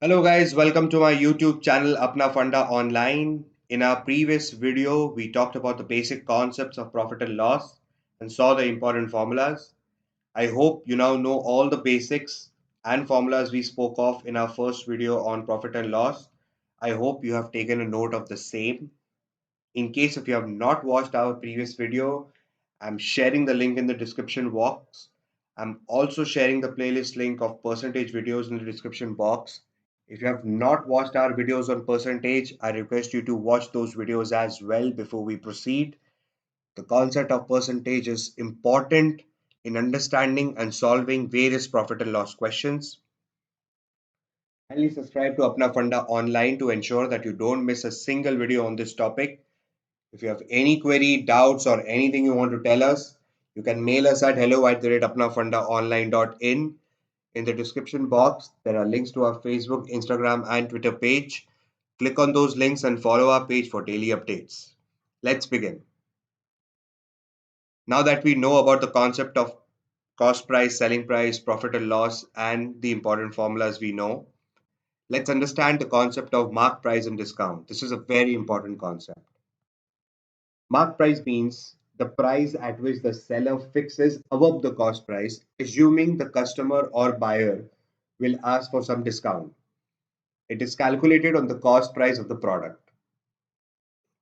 Hello guys, welcome to my YouTube channel ApnaFUNDA Online. In our previous video, we talked about the basic concepts of profit and loss and saw the important formulas. I hope you now know all the basics and formulas we spoke of in our first video on profit and loss. I hope you have taken a note of the same. In case if you have not watched our previous video, I'm sharing the link in the description box. I'm also sharing the playlist link of percentage videos in the description box. If you have not watched our videos on percentage, I request you to watch those videos as well before we proceed. The concept of percentage is important in understanding and solving various profit and loss questions. Kindly subscribe to Apna Funda online to ensure that you don't miss a single video on this topic. If you have any query, doubts, or anything you want to tell us, you can mail us at hello@apnafundaonline.in. In the description box, there are links to our Facebook, Instagram, and Twitter page. Click on those links and follow our page for daily updates. Let's begin. Now that we know about the concept of cost price, selling price, profit and loss, and the important formulas we know, let's understand the concept of mark price and discount. This is a very important concept. Mark price means the price at which the seller fixes above the cost price, assuming the customer or buyer will ask for some discount. It is calculated on the cost price of the product.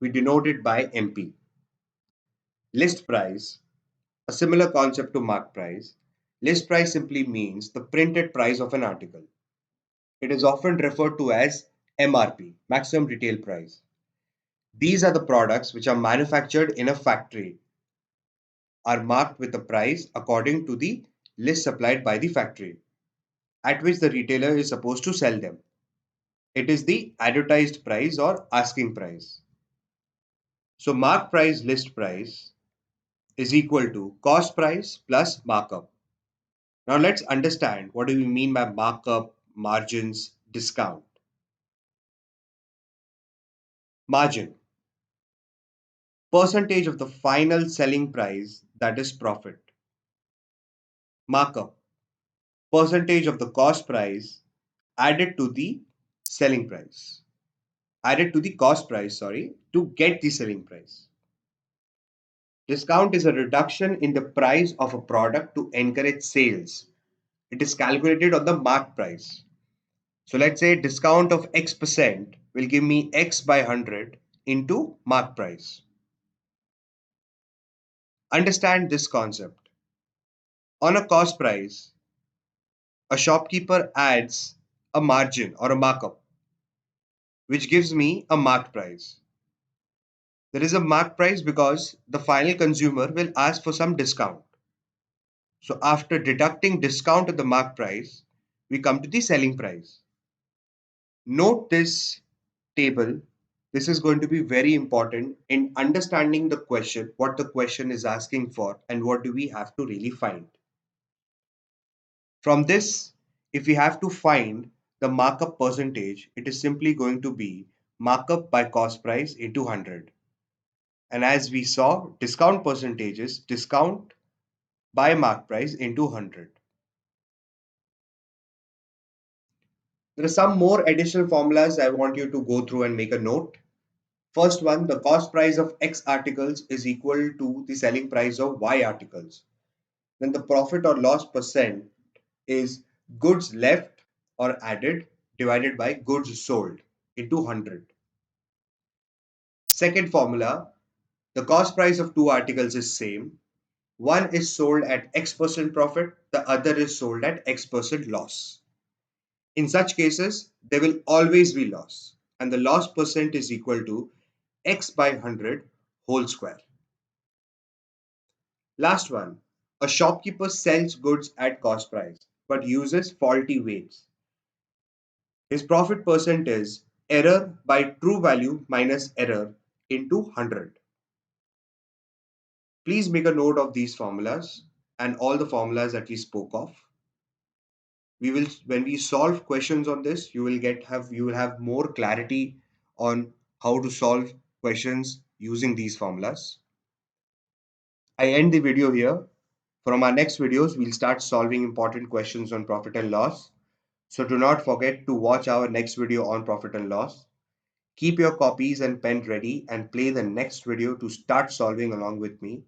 We denote it by MP. List price, a similar concept to mark price. List price simply means the printed price of an article. It is often referred to as MRP, maximum retail price. These are the products which are manufactured in a factory, are marked with a price according to the list supplied by the factory, at which the retailer is supposed to sell them. It is the advertised price or asking price. So mark price list price is equal to cost price plus markup. Now let's understand what do we mean by markup, margins, discount. Margin, percentage of the final selling price, that is profit. Markup, percentage of the cost price added to the selling price. Added to the cost price, to get the selling price. Discount is a reduction in the price of a product to encourage sales. It is calculated on the mark price. So let's say discount of X percent will give me X by 100 into mark price. Understand this concept. On a cost price, a shopkeeper adds a margin or a markup, which gives me a marked price. There is a marked price because the final consumer will ask for some discount. So after deducting discount at the mark price, we come to the selling price. Note this table. This is going to be very important in understanding the question, what the question is asking for, and what do we have to really find. From this, if we have to find the markup percentage, it is simply going to be markup by cost price into 100. And as we saw, discount percentages, discount by mark price into 100. There are some more additional formulas I want you to go through and make a note. First one, the cost price of X articles is equal to the selling price of Y articles. Then the profit or loss percent is goods left or added divided by goods sold into 100. Second formula, the cost price of two articles is same. One is sold at X percent profit, the other is sold at X percent loss. In such cases, there will always be loss, and the loss percent is equal to X by 100 whole square. Last one, a shopkeeper sells goods at cost price but uses faulty weights. His profit percent is error by true value minus error into 100. Please make a note of these formulas and all the formulas that we spoke of. We will, when we solve questions on this, you will have more clarity on how to solve questions using these formulas. I end the video here. From our next videos, we'll start solving important questions on profit and loss. So do not forget to watch our next video on profit and loss. Keep your copies and pen ready and play the next video to start solving along with me.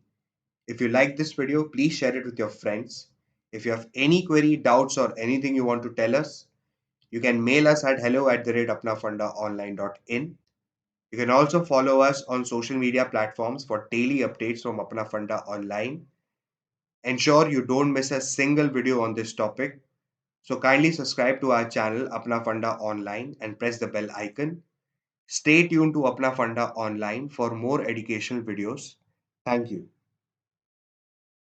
If you like this video, please share it with your friends. If you have any query, doubts, or anything you want to tell us, you can mail us at hello@apnafundaonline.in. You can also follow us on social media platforms for daily updates from ApnaFUNDA Online. Ensure you don't miss a single video on this topic. So kindly subscribe to our channel ApnaFUNDA Online and press the bell icon. Stay tuned to ApnaFUNDA Online for more educational videos. Thank you.